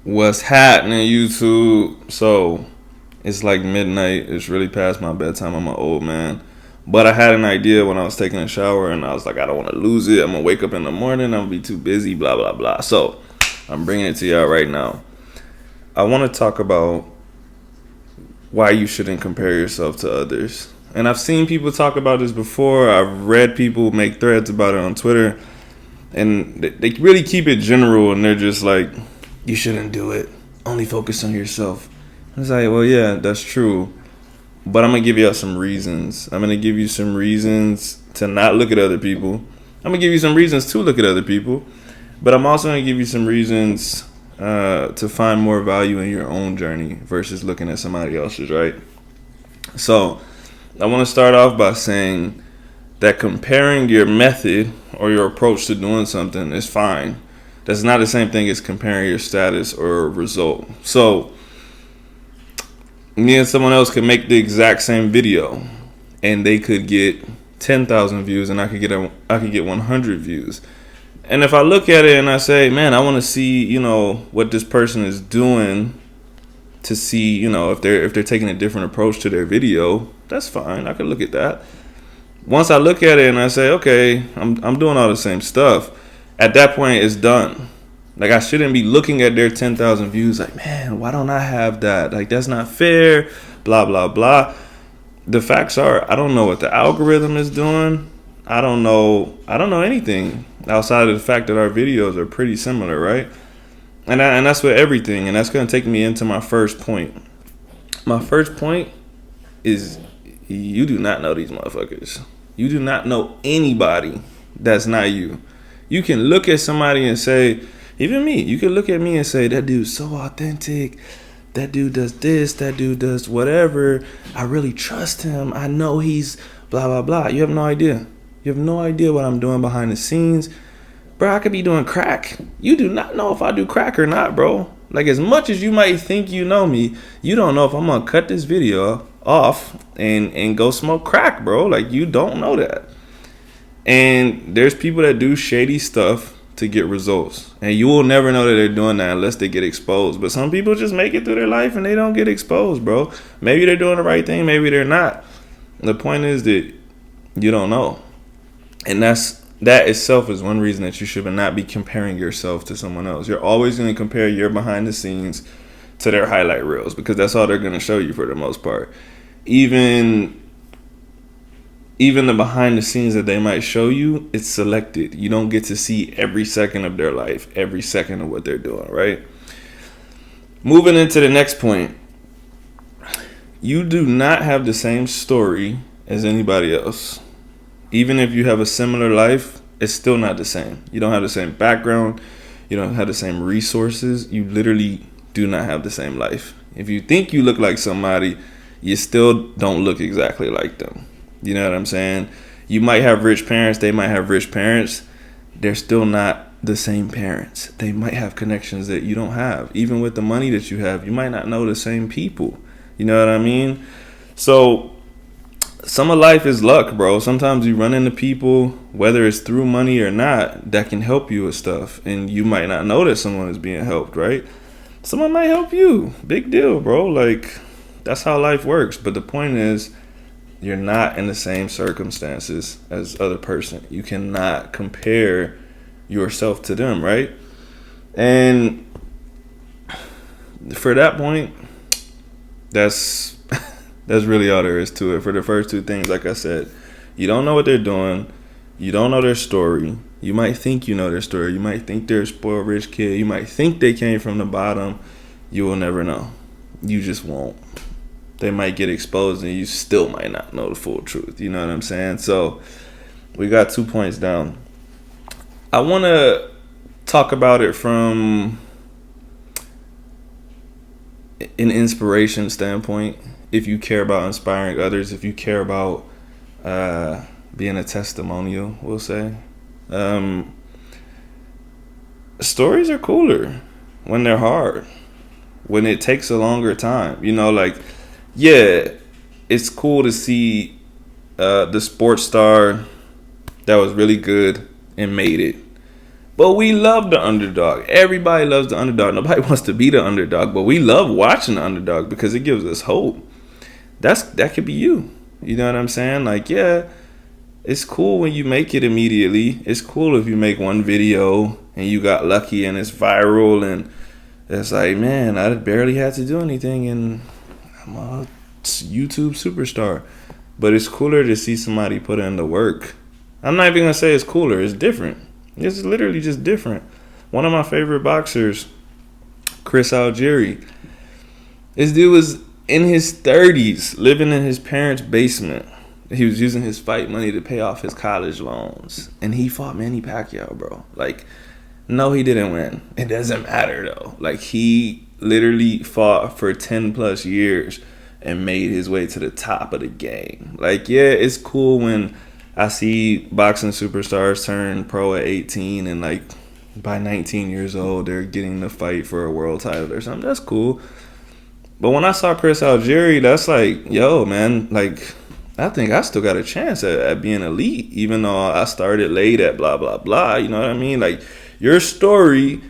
What's happening, YouTube? So, it's like midnight. It's really past my bedtime. I'm an old man. But I had an idea when I was taking a shower, and I was like, I don't want to lose it. I'm going to wake up in the morning. I'm going to be too busy, blah, blah, blah. So, I'm bringing it to y'all right now. I want to talk about why you shouldn't compare yourself to others. And I've seen people talk about this before. I've read people make threads about it on Twitter. And they really keep it general, and they're just like, you shouldn't do it. Only focus on yourself. And it's like, well, yeah, that's true. But I'm going to give you some reasons. I'm going to give you some reasons to not look at other people. I'm going to give you some reasons to look at other people. But I'm also going to give you some reasons to find more value in your own journey versus looking at somebody else's, right? So I want to start off by saying that comparing your method or your approach to doing something is fine. That's not the same thing as comparing your status or result. So me and someone else could make the exact same video, and they could get 10,000 views, and I could get 100 views. And if I look at it and I say, man, I want to see, what this person is doing to see, if they're taking a different approach to their video, that's fine. I could look at that. Once I look at it and I say, okay, I'm doing all the same stuff, at that point it's done. Like, I shouldn't be looking at their 10,000 views like, man, why don't I have that? Like, that's not fair, blah, blah, blah. The facts are, I don't know what the algorithm is doing. I don't know anything outside of the fact that our videos are pretty similar, right? And that's with everything. And that's going to take me into my first point. My first point is, you do not know these motherfuckers. You do not know anybody that's not you. You can look at somebody and say, even me, you can look at me and say, that dude's so authentic. That dude does this. That dude does whatever. I really trust him. I know he's blah, blah, blah. You have no idea. You have no idea what I'm doing behind the scenes. Bro, I could be doing crack. You do not know if I do crack or not, bro. Like, as much as you might think you know me, you don't know if I'm going to cut this video off and go smoke crack, bro. Like, you don't know that. And there's people that do shady stuff to get results, and you will never know that they're doing that unless they get exposed. But some people just make it through their life and they don't get exposed, bro. Maybe they're doing the right thing, maybe they're not. The point is that you don't know, and that itself is one reason that you should not be comparing yourself to someone else. You're always going to compare your behind the scenes to their highlight reels, because that's all they're going to show you for the most part. Even the behind the scenes that they might show you, it's selected. You don't get to see every second of their life, every second of what they're doing, right? Moving into the next point. You do not have the same story as anybody else. Even if you have a similar life, it's still not the same. You don't have the same background. You don't have the same resources. You literally do not have the same life. If you think you look like somebody, you still don't look exactly like them. You know what I'm saying? You might have rich parents. They might have rich parents. They're still not the same parents. They might have connections that you don't have. Even with the money that you have, you might not know the same people. You know what I mean? So some of life is luck, bro. Sometimes you run into people, whether it's through money or not, that can help you with stuff. And you might not know that someone is being helped, right? Someone might help you. Big deal, bro. Like, that's how life works. But the point is, you're not in the same circumstances as other person. You cannot compare yourself to them, right? And for that point, that's really all there is to it. For the first two things, like I said, you don't know what they're doing. You don't know their story. You might think you know their story. You might think they're a spoiled rich kid. You might think they came from the bottom. You will never know. You just won't. They might get exposed and you still might not know the full truth. You know what I'm saying? So we got 2 points down. I want to talk about it from an inspiration standpoint. If you care about inspiring others, if you care about being a testimonial, we'll say. Stories are cooler when they're hard, when it takes a longer time. Yeah, it's cool to see the sports star that was really good and made it. But we love the underdog. Everybody loves the underdog. Nobody wants to be the underdog, but we love watching the underdog because it gives us hope. That could be you. You know what I'm saying? Like, yeah, it's cool when you make it immediately. It's cool if you make one video and you got lucky and it's viral and it's like, man, I barely had to do anything and I'm a YouTube superstar. But it's cooler to see somebody put in the work. I'm not even going to say it's cooler. It's different. It's literally just different. One of my favorite boxers, Chris Algieri, this dude was in his 30s, living in his parents' basement. He was using his fight money to pay off his college loans. And he fought Manny Pacquiao, bro. Like, no, he didn't win. It doesn't matter, though. Like, he literally fought for 10 plus years and made his way to the top of the game. Like, yeah, it's cool when I see boxing superstars turn pro at 18 and, like, by 19 years old, they're getting the fight for a world title or something. That's cool. But when I saw Chris Algieri, that's like, yo, man, like, I think I still got a chance at being elite, even though I started late at blah, blah, blah. You know what I mean? Like, your story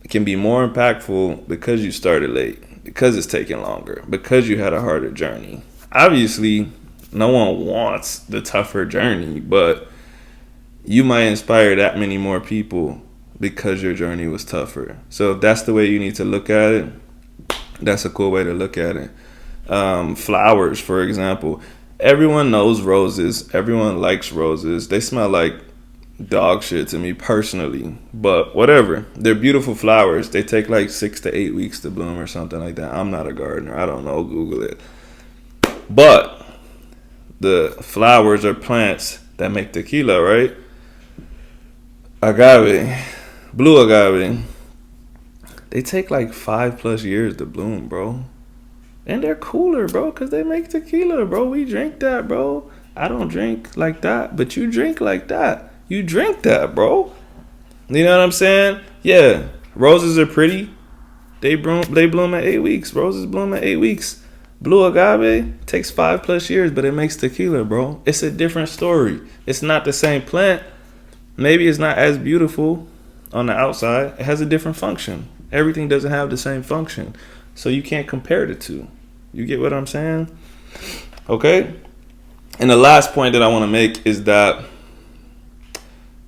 can be more impactful because you started late, because it's taking longer, because you had a harder journey. Obviously, no one wants the tougher journey, but you might inspire that many more people because your journey was tougher. So if that's the way you need to look at it, that's a cool way to look at it. Flowers, for example. Everyone knows roses. Everyone likes roses. They smell like dog shit to me personally. But whatever. They're beautiful flowers. They take like 6 to 8 weeks to bloom or something like that. I'm not a gardener. I don't know. Google it. But the flowers are plants that make tequila, right? Agave. Blue agave. They take like 5+ years to bloom, bro. And they're cooler, bro, because they make tequila, bro. We drink that, bro. I don't drink like that, but you drink like that. You drink that, bro. You know what I'm saying? Yeah, roses are pretty. They bloom at 8 weeks. Roses bloom at 8 weeks. Blue agave takes 5+ years, but it makes tequila, bro. It's a different story. It's not the same plant. Maybe it's not as beautiful on the outside. It has a different function. Everything doesn't have the same function. So you can't compare the two. You get what I'm saying? Okay? And the last point that I want to make is that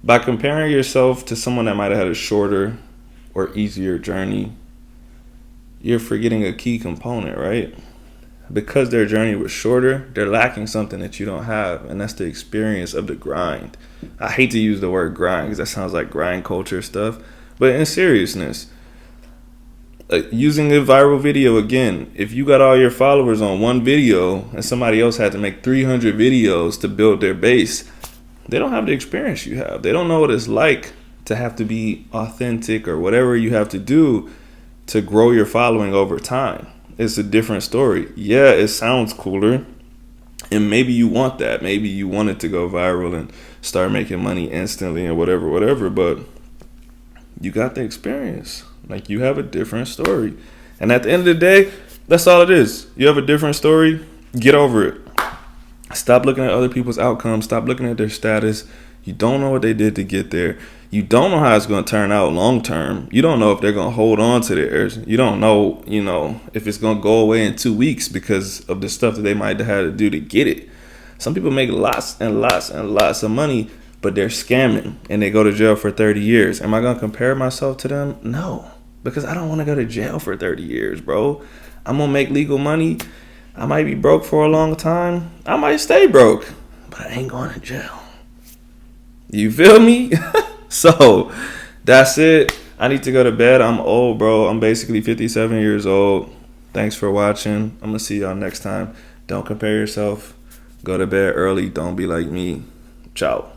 by comparing yourself to someone that might have had a shorter or easier journey, you're forgetting a key component, right? Because their journey was shorter, they're lacking something that you don't have, and that's the experience of the grind. I hate to use the word grind because that sounds like grind culture stuff, but in seriousness, using a viral video again, if you got all your followers on one video and somebody else had to make 300 videos to build their base, they don't have the experience you have. They don't know what it's like to have to be authentic or whatever you have to do to grow your following over time. It's a different story. Yeah, it sounds cooler, and maybe you want that. Maybe you want it to go viral and start making money instantly and whatever, but you got the experience. Like, you have a different story. And at the end of the day, that's all it is. You have a different story, get over it. Stop looking at other people's outcomes. Stop looking at their status. You don't know what they did to get there. You don't know how it's going to turn out long term. You don't know if they're going to hold on to theirs. You don't know, if it's going to go away in 2 weeks because of the stuff that they might have had to do to get it. Some people make lots and lots and lots of money, but they're scamming and they go to jail for 30 years. Am I going to compare myself to them? No, because I don't want to go to jail for 30 years, bro. I'm going to make legal money. I might be broke for a long time. I might stay broke, but I ain't going to jail. You feel me? So that's it. I need to go to bed. I'm old, bro. I'm basically 57 years old. Thanks for watching. I'm going to see y'all next time. Don't compare yourself. Go to bed early. Don't be like me. Ciao.